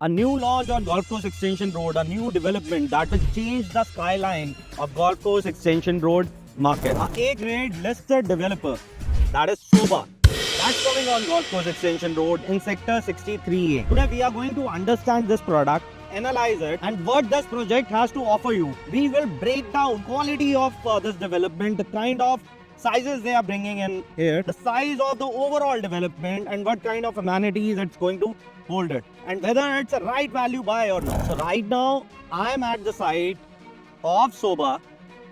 A new launch on Golf Course Extension Road, a new development that will change the skyline of Golf Course Extension Road market. A A-grade listed developer, that is Sobha. That's coming on Golf Course Extension Road in Sector 63A. Today we are going to understand this product, analyze it, and what this project has to offer you. We will break down quality of this development, the kind of sizes they are bringing in here, the size of the overall development, and what kind of amenities it's going to hold it, and whether it's a right value buy or not. So right now I am at the site of Sobha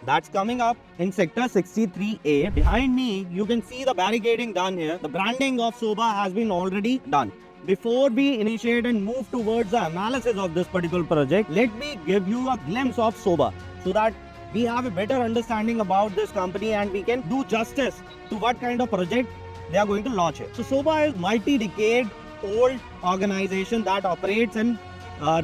that's coming up in Sector 63A. Behind me you can see the barricading done here. The branding of Sobha has been already done. Before we initiate and move towards the analysis of this particular project, let me give you a glimpse of Sobha so that we have a better understanding about this company and we can do justice to what kind of project they are going to launch here. So Sobha is multi-decade old organization that operates in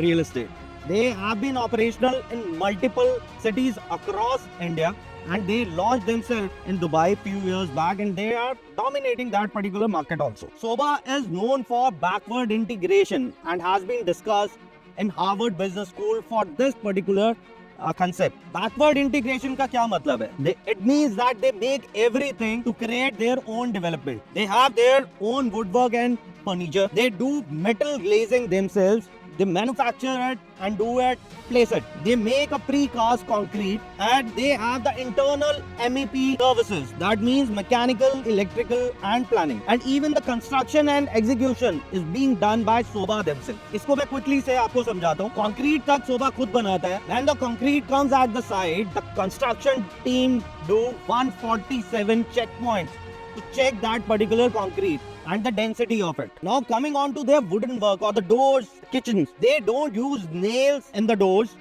real estate. They have been operational in multiple cities across India, and they launched themselves in Dubai a few years back, and they are dominating that particular market also. Sobha is known for backward integration and has been discussed in Harvard Business School for this particular concept. Backward integration का क्या मतलब है? It means that they make everything to create their own development. They have their own woodwork and furniture. They do metal glazing themselves. They manufacture it and do it, place it. They make a precast concrete and they have the internal MEP services. That means mechanical, electrical and planning. And even the construction and execution is being done by Sobha themselves. इसको मैं quickly से आपको समझाता हूँ. Concrete तक Sobha खुद बनाता है. When the concrete comes at the site, the construction team do 147 checkpoints to check that particular concrete and the density of it. Now coming on to their wooden work or the doors, kitchens, they don't use nails in the doors.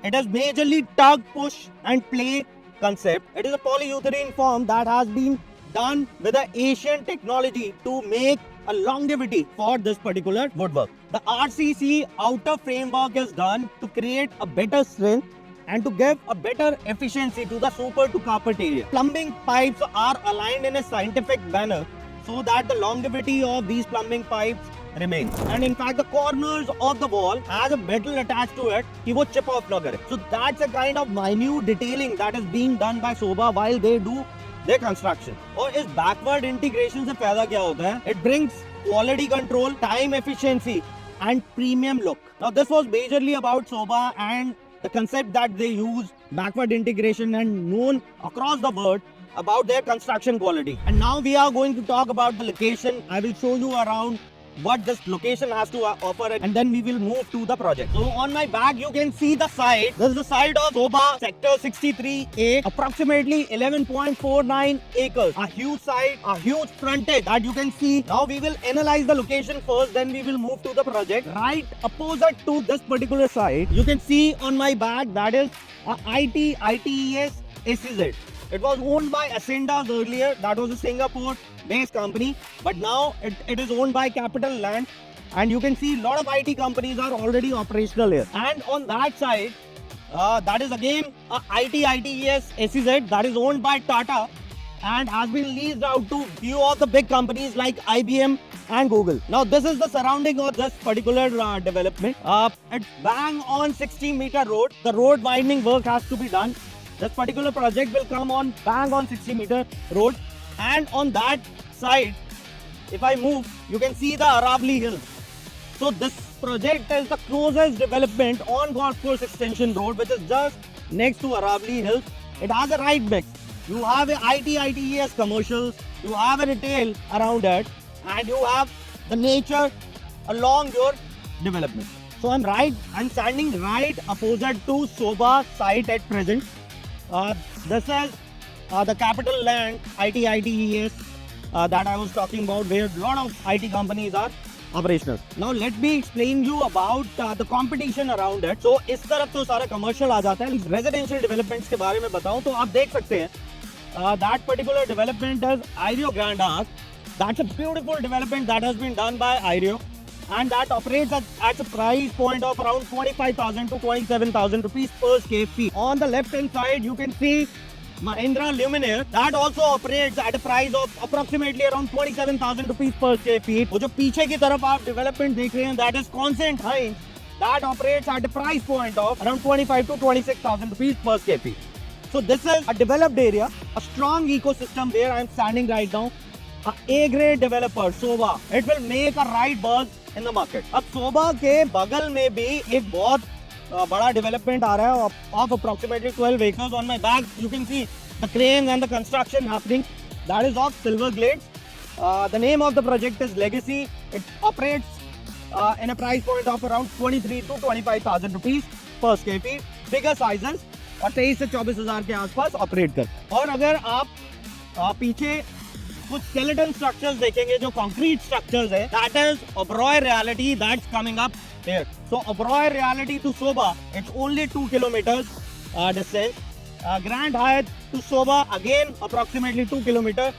It is majorly tug, push and play concept. It is a polyurethane form that has been done with the Asian technology to make a longevity for this particular woodwork. The RCC outer framework is done to create a better strength and to give a better efficiency to the super to carpet area. Plumbing pipes are aligned in a scientific manner so that the longevity of these plumbing pipes remains. And in fact, the corners of the wall has a metal attached to it कि वो chip off ना करे. So that's a kind of minute detailing that is being done by Sobha while they do their construction. और इस backward integration से फायदा क्या होता है? It brings quality control, time efficiency and premium look. Now this was majorly about Sobha and the concept that they use, backward integration, and known across the world about their construction quality. And now we are going to talk about the location. I will show you around what this location has to offer, and then we will move to the project. So on my back you can see the site. This is the site of Sobha Sector 63A, approximately 11.49 acres. A huge site, a huge frontage that you can see. Now we will analyze the location first, then we will move to the project. Right opposite to this particular site, you can see on my back that is a ITES SEZ. It was owned by Ascendas earlier. That was a Singapore-based company. But now it is owned by Capital Land. And you can see a lot of IT companies are already operational here. And on that side, that is again a ITES SEZ that is owned by Tata and has been leased out to few of the big companies like IBM and Google. Now this is the surrounding of this particular development. It's bang on 60-meter road. The road widening work has to be done. This particular project will come on bang on 60-meter road, and on that side, if I move, you can see the Aravali Hills. So this project is the closest development on Golf Course Extension Road, which is just next to Aravali Hills. It has a right mix. You have a ITES commercials, you have a retail around it, and you have the nature along your development. So I'm standing right opposite to Sobha site at present. This is the Capital Land ITES that I was talking about, where a lot of IT companies are operational. Now let me explain you about the competition around it. So इस तरफ तो सारा commercial आ जाता है. Residential developments के बारे में बताऊं तो आप देख सकते हैं that particular development is Ireo Grand Arc. That's a beautiful development that has been done by Ireo, and that operates at a price point of around 25,000 to 27,000 rupees per square feet. On the left hand side you can see Mahindra Luminaire that also operates at a price of approximately around 27,000 rupees per square feet. वो जो पीछे की तरफ आप development देख रहे हैं, that is Consent Heights, that operates at a price point of around 25 to 26,000 rupees per square feet. So this is a developed area, a strong ecosystem where I am standing right now. A A-grade developer, Sobha, it will make a right buzz in the market. अब Sobha के बगल में भी एक बहुत बड़ा development आ रहा है of approximately 12 acres. On my back, you can see the cranes and the construction happening. That is of Silver Glades. The name of the project is Legacy. It operates in a price point of around 23 to 25,000 rupees per square feet. Bigger sizes और 23 से 24,000 के आसपास operate कर. और अगर आप पीछे कुछ skeleton structures देखेंगे जो concrete structures है, that is Oberoi Realty that's coming up here. So Oberoi Realty to Sobha, it's only 2 kilometers distance. Grand Hyatt to Sobha, again approximately 2 kilometer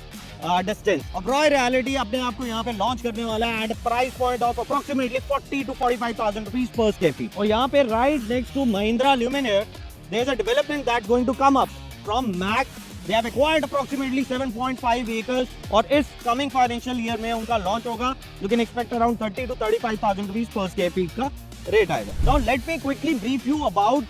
distance. Oberoi Realty अपने आप को यहाँ पे launch करने वाला है at a price point of approximately 40 to 45,000 rupees per square feet. और यहाँ पे right next to Mahindra Luminaire, there's a development that's going to come up from Max. They have acquired approximately 7.5 acres और इस coming financial year में उनका launch होगा. You can expect around 30 to 35,000 rupees per square feet का rate आएगा. Now let me quickly brief you about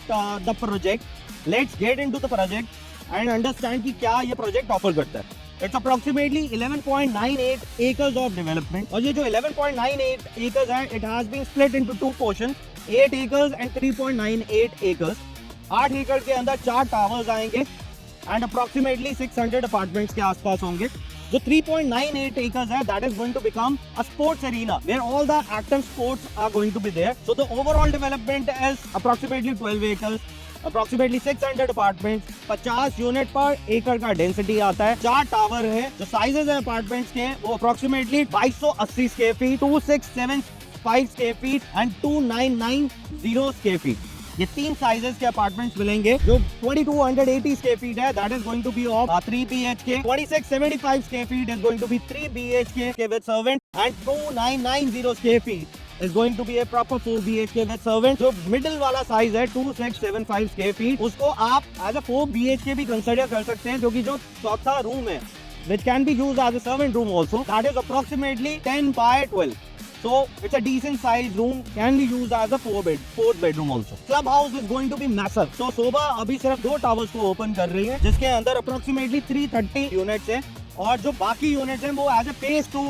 the project. Let's get into the project and understand कि क्या ये project offer करता है. It's approximately 11.98 acres of development और ये जो 11.98 acres है, it has been split into two portions, 8 acres and 3.98 acres. 8 एकड़ के अंदर 4 टावर्स आएंगे and approximately 600 apartments के आसपास होंगे. जो 3.98 acres है, that is going to become a sports arena where all the active sports are going to be there. So the overall development is approximately 12 acres, approximately 600 apartments, 50 unit पर एकड़ का density आता है. 4 टावर है. जो sizes है apartments के वो approximately 2280 square feet, 2675 square feet and 2990 square feet. ये 3 साइजेस के अपार्टमेंट्स मिलेंगे. जो 2280 स्क्वायर फीट है, that is going to be of 3 BHK. 2675 square feet is going to be 3 BHK with servant and 2990 square feet is going to be a proper 4 BHK with servant. जो middle वाला size है 2675 square feet, उसको आप as a 4 BHK भी consider कर सकते हैं, क्योंकि जो चौथा रूम है which can be used as a servant room also, that is approximately 10 by 12. So it's a decent sized room, can be used as a 4th bedroom also. Clubhouse is going to be massive. So Sobha अभी सिर्फ 2 towers को open कर रही है, जिसके अंदर approximately 330 units हैं और जो बाकी यूनिट्स हैं वो एज ए phase 2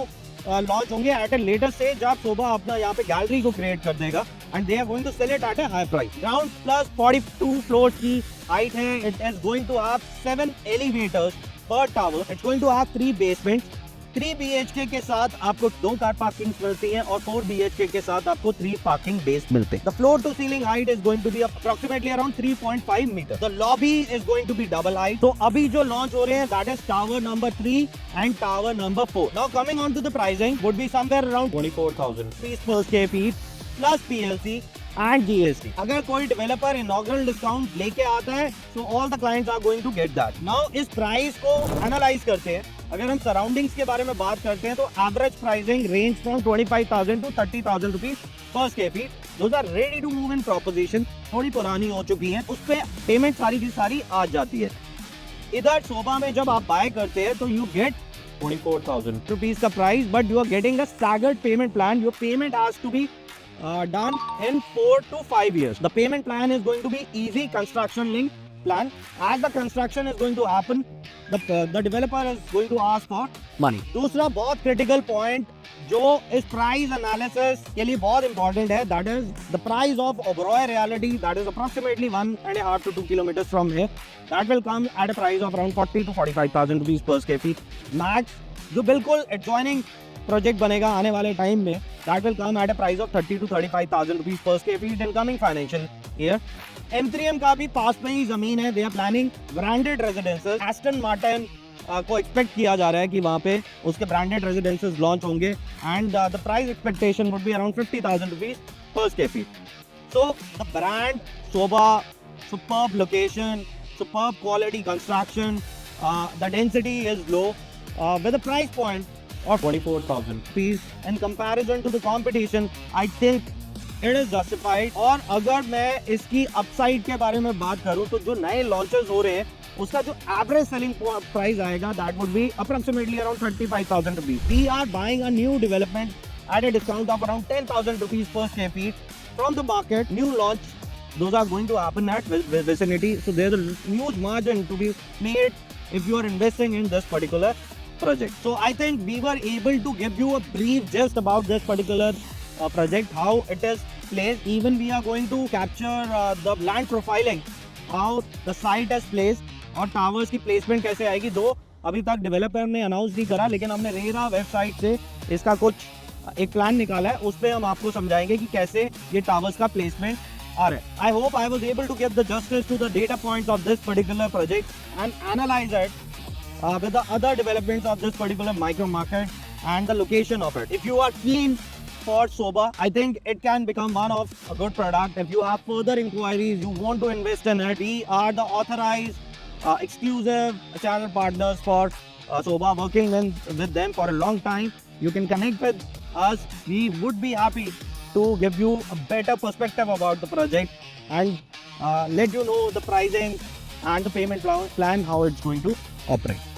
लॉन्च होंगे एट ए लेटर स्टेज, जब शोभा अपना यहाँ पे गैलरी को क्रिएट कर देगा and they are going to sell it at a high price. Ground plus 42 floors की हाइट है. It is going to have 7 elevators per tower. It's going to have 3 basements. 3 BHK के साथ आपको 2 car parking मिलती हैं और 4 BHK के साथ आपको 3 पार्किंग बेस मिलते हैं. The floor to ceiling height is going to be approximately around 3.5 metre. The lobby is going to be double height. तो अभी जो लॉन्च हो रहे हैं that is tower number 3 and tower number 4. Now coming on to the pricing would be somewhere around 24,000 rupees per square feet plus PLC and GST. अगर कोई developer inaugural discount लेके आता है तो all the clients are going to get that. Now इस price को analyse करते हैं. अगर हम सराउंडिंग्स के बारे में बात करते हैं तो average pricing range from 25,000 to 30,000 rupees per square feet. Those are ready to move in proposition. थोड़ी पुरानी हो चुकी है, उस पर पेमेंट सारी की सारी आ जाती है. इधर शोभा में जब आप बाय करते हैं तो यू गेट 24,000 रुपीस का price, but you are getting a staggered payment plan. Your payment has to be done in 4 to 5 years. The payment plan is going to be easy construction link plan. As the construction is going to happen, the developer is going to ask for money. दूसरा बहुत critical point जो इस price analysis के लिए बहुत important है, that is the price of Oberoi Realty, that is approximately 1.5 to 2 kilometers from here. That will come at a price of around 40 to 45,000 rupees per square feet. Max जो बिल्कुल adjoining project बनेगा आने वाले time में, that will come at a price of 30 to 35,000 rupees per square feet in coming financial year. M3M का भी पास में ही जमीन है. they are planning branded residences. Aston Martin को एक्सपेक्ट किया जा रहा है कि वहाँ पे उसके ब्रांडेड रेजिडेंसेस लॉन्च होंगे and the price expectation would be around 50,000 rupees per square feet. So the brand Sobha, superb location, superb quality construction, the density is low with a price point of 24,000 rupees in comparison to the competition. I think it is justified. और अगर मैं इसकी upside के बारे में बात करूं तो जो नए लॉन्चेस हो रहे हैं उसका जो एवरेज सेलिंग प्राइस आएगा that would be approximately around 35,000 rupees. We are buying a new development at a discount of around 10,000 rupees per square feet from the market, new launch. Those are going to happen at vicinity. So there's a huge margin to be made if you are investing in this particular project. So I think we were able to give you a brief just about this particular project, how it is placed. Even we are going to capture the land profiling, how the site is placed और towers की placement कैसे आएगी. दो अभी तक developer ने announce नहीं करा, लेकिन हमने रेरा वेबसाइट से इसका कुछ एक प्लान निकाला है. उस पर हम आपको समझाएंगे कि कैसे ये टावर्स का प्लेसमेंट आ रहा है. I hope I was able to give the justice to the data points of this particular project and analyse it with the other developments of this particular micro market and the location of it. If you are keen for Soba, I think it can become one of a good product. If you have further inquiries, you want to invest in it, we are the authorized exclusive channel partners for Soba, working with them for a long time. You can connect with us. We would be happy to give you a better perspective about the project and let you know the pricing and the payment plan, how it's going to operate.